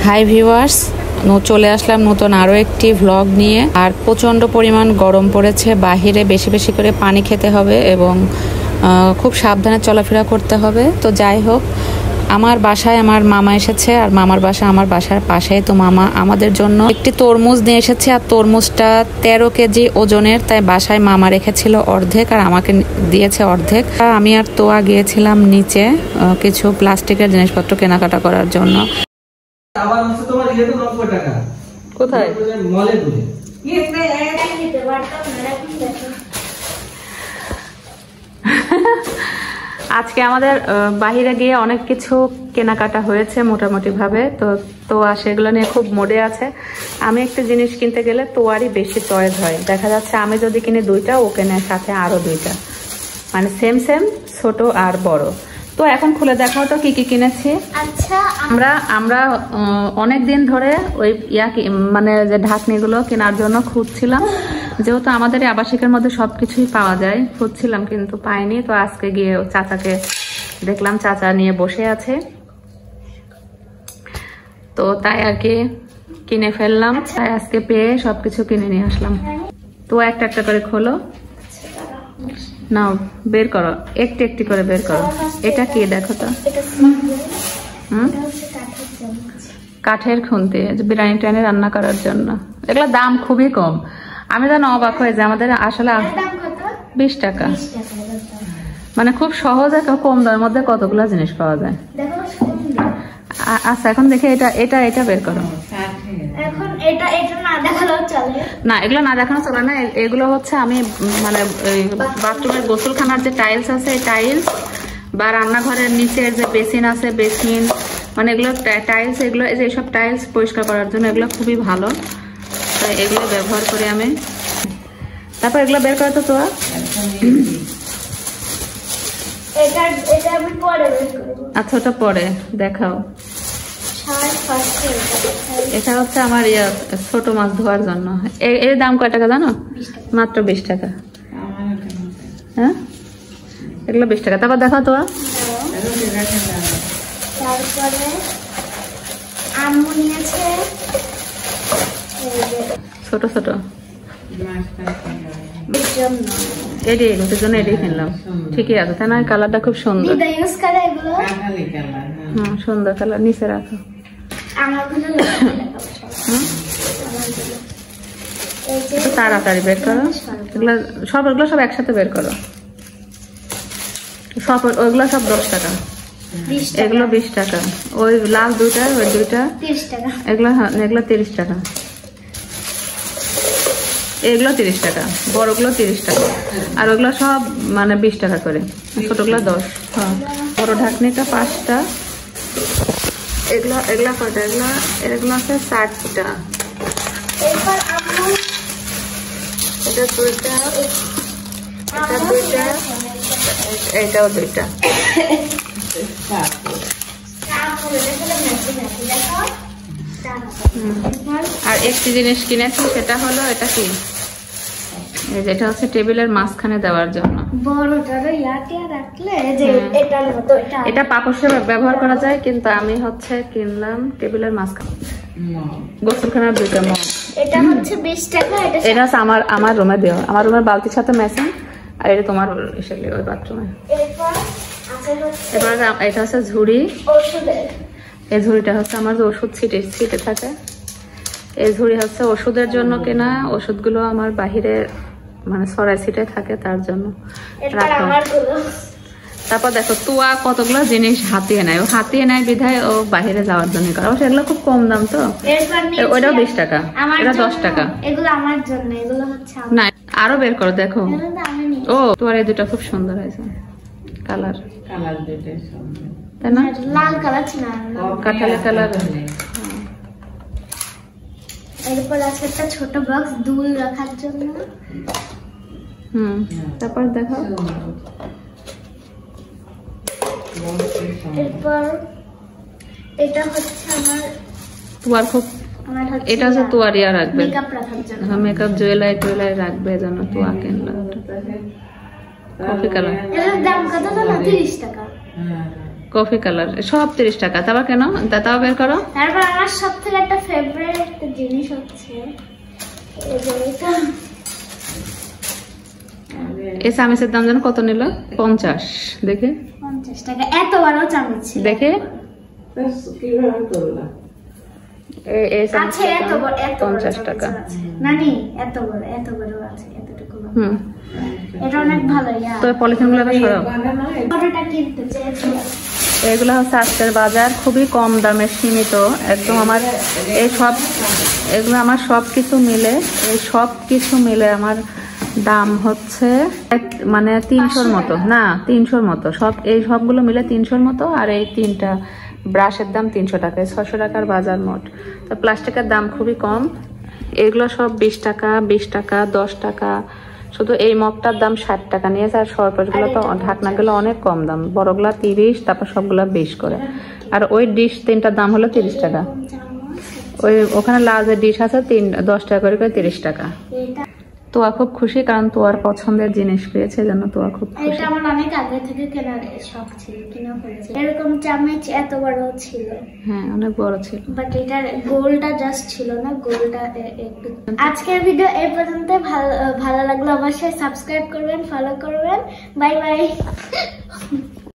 Hi viewers, চলে আসলাম নতুন আরও একটি ভ্লগ নিয়ে। আর প্রচণ্ড পরিমাণ গরম পড়েছে, বাহিরে বেশি বেশি করে পানি খেতে হবে এবং খুব সাবধানে চলাফেরা করতে হবে। তো যাই হোক, আমার বাসায় আমার মামা এসেছে, আর মামার বাসা আমার বাসার পাশেই। তো মামা আমাদের জন্য একটি তরমুজ নিয়ে এসেছে, আর তরমুজটা 13 কেজি ওজনের। তাই বাসায় মামা রেখেছিল অর্ধেক আর আমাকে দিয়েছে অর্ধেক। আমি আর তোয়া গিয়েছিলাম নিচে কিছু প্লাস্টিকের জিনিসপত্র কেনাকাটা করার জন্য। আবার হচ্ছে তোমার ইয়ে তো 90 টাকা। কোথায়? মলে ঘুরে। আজকে আমাদের বাহিরে গিয়ে অনেক কিছু কেনাকাটা হয়েছে মোটামুটি ভাবে। তো সেগুলো নিয়ে খুব মোডে আছে। আমি একটা জিনিস কিনতে গেলে তোয়ারই বেশি চয়েস হয়। দেখা যাচ্ছে আমি যদি কিনি 2টা, ও কেনে সাথে আরো 2টা, মানে সেম সেম ছোট আর বড়। তো এখন খুলে দেখাও তো কি কি কিনেছি। আচ্ছা, আমরা অনেক দিন ধরে ওই মানে যে ঢাকনিগুলো কেনার জন্য খুঁজছিলাম, যেহেতু আমাদের আবাসিকের মধ্যে সবকিছুই পাওয়া যায়। খুঁজছিলাম কিন্তু পাইনি। তো আজকে গিয়ে চাচাকে দেখলাম, চাচা নিয়ে বসে আছে, তো তাই আর কি কিনে ফেললাম। তাই আজকে পেয়ে সবকিছু কিনে নিয়ে আসলাম। তো একটা একটা করে খোলো, নাও বের করো, একটু একটু করে বের করো। এটা কি দেখো তো? কাঠের খুন্তি, বিরিয়ানি টানি রান্না করার জন্য। এগুলো দাম খুবই কম। আমি যেন অবাক হয়ে যাই, আমাদের আসলে 20 টাকা, মানে খুব সহজে কম দামের মধ্যে কতগুলো জিনিস পাওয়া যায়। আচ্ছা, এখন দেখে এটা বের করো। না, এগুলো না দেখানো চলে না। এগুলো হচ্ছে আমি মানে বাথরুমের গোসলখানার যে টাইলস আছে, এই টাইলস বা রান্নাঘরের নিচের যে বেসিন আছে, বেসিন, মানে এগুলো টাইলস, এগুলো এইসব টাইলস পরিষ্কার করার জন্য এগুলো খুবই ভালো। তাই এগুলো ব্যবহার করি আমি। তারপর এগুলো বের করো তো। আচ্ছা, ওটা পরে দেখাও। এটা হচ্ছে আমার ছোট মাছ ধোয়ার জন্য। এর দাম কয় টাকা জানো? মাত্র 20 টাকা। হ্যাঁ, এগুলো 20 টাকা। তারপর দেখাও তো। ছোট ছোট রুটির জন্য এটাই কিনলাম। ঠিকই আছে, তাই না? কালারটা খুব সুন্দর। হ্যাঁ, সুন্দর কালার। নিচে রাখো। তাড়াতাড়ি বের করো। এগুলো সব একসাথে বের করো। ওইগুলো সব 10 টাকা, এগুলো 20 টাকা। ওই লাল 2টা, ওই 2টা, এগুলো 30 টাকা। এগুলো 30 টাকা, বড়গুলো 30 টাকা, আর ওগুলো সব মানে 20 টাকা করে। ছোটগুলো 10। হ্যাঁ, বড় ঢাকনিটা 5টা। এগুলো কয়টা? এগুলো আছে 60টা। এটা 2টা, এটা 2টা, এটাও 2টা। আর একটি জিনিস কিনেছি, সেটা হলো এটা কি, যেটা হচ্ছে টেবিলের মাঝখানে দেওয়ার জন্য। এটা পাপোশে ব্যবহার করা যায়, কিন্তু আমি হচ্ছে কিনলাম টেবিলের মাঝখানে। গোসলখানার 2টা মগ। এটা হচ্ছে 20 টাকা। এটা হচ্ছে আমার রুমে দেওয়া, আমার রুমের বালতির সাথে ম্যাচিং। আর এটা তোমার ওই বাথরুমে। এবার এটা হচ্ছে ঝুড়ি। এই ঝুড়িটা হচ্ছে আমার যে ওষুধ ছিটে থাকে, এই ঝুড়ি হচ্ছে ওষুধের জন্য কেনা। ওষুধগুলো আমার বাহিরে মানে ছড়াই ছিটে থাকে, তার জন্য রাখো। তারপর দেখো, তুয়া কতগুলো জিনিস হাতিয়ে নেয়। ও হাতিয়ে নেয় বিধায় ও বাহিরে যাওয়ার জন্য করা। সেগুলো খুব কম দাম। তো ওইটাও 20 টাকা, এটা 10 টাকা। না, আরো বের করো, দেখো। ও, তোমার এই 2টা খুব সুন্দর হয়েছে কালার, তাই না? লাল কালার ছিল, কাঁঠালি কালার। এরপর আছে একটা ছোট বক্স দুল রাখার জন্য। তারপর দেখো, এরপর এটা হচ্ছে আমার তুয়ার খুব, এটা হচ্ছে তুয়ার ইয়া রাখবে, মেকআপ রাখার জন্য। মেকআপ জুয়েলারি রাখবে জন্য তুয়া কিনলাম। Coffee colour. এর দাম কত জানো? 30 টাকা। কফি কালার সব 30 টাকা। তারপর কেন তাও বের করো। তারপর আমার সবথেকে একটা ফেভারিট জিনিস হচ্ছে এই যে এটা। এই চামচের দাম যেন কত নিল? 50। দেখে 50 টাকা। এত বড় চামচ ছিল। দেখে এই আছে এত বড়, এত বড় 50 টাকা। নানি এত বড় আছে, এতটুকু। এটা অনেক ভালো। তো পলিথিন গুলো সরাও। কতটা কিনতে চেয়েছিলাম। এগুলো হচ্ছে আজকের বাজার, খুবই কম দামে সীমিত একদম। আমার এই সব এগুলো আমার সবকিছু মিলে আমার দাম হচ্ছে মানে 300-র মতো, না 300-র মতো। এই সবগুলো মিলে 300-র মতো। আর এই 3টা ব্রাশের দাম 300 টাকা, 600 টাকার বাজার মোট। তো প্লাস্টিকের দাম খুবই কম। এগুলো সব 20 টাকা, 20 টাকা, 10 টাকা। শুধু এই মগটার দাম 60 টাকা নিয়েছে। আর সরপাশগুলো তো ঢাকনাগুলো অনেক কম দাম, বড়গুলা 30, তারপর সবগুলা 20 করে। আর ওই ডিশ 3টার দাম হলো 30 টাকা। ওখানে লার্জের ডিশ আছে 10 টাকা করে 30 টাকা। তোয়া খুব খুশি, কারণ তোয়ার পছন্দের জিনিস পেয়েছে, জন্য তোয়া খুব খুশি। এটা আমার অনেক আগে থেকে কেনার শখ ছিল, কিনা ফেলেছি। এরকম চামচ এত বড় ছিল। হ্যাঁ, অনেক বড় ছিল। বাট এটার গোলটা জাস্ট ছিল না, গোলটা একটু। আজকের ভিডিও এই পর্যন্ত। ভালো লাগলো অবশ্যই সাবস্ক্রাইব করবেন, ফলো করবেন। Bye bye.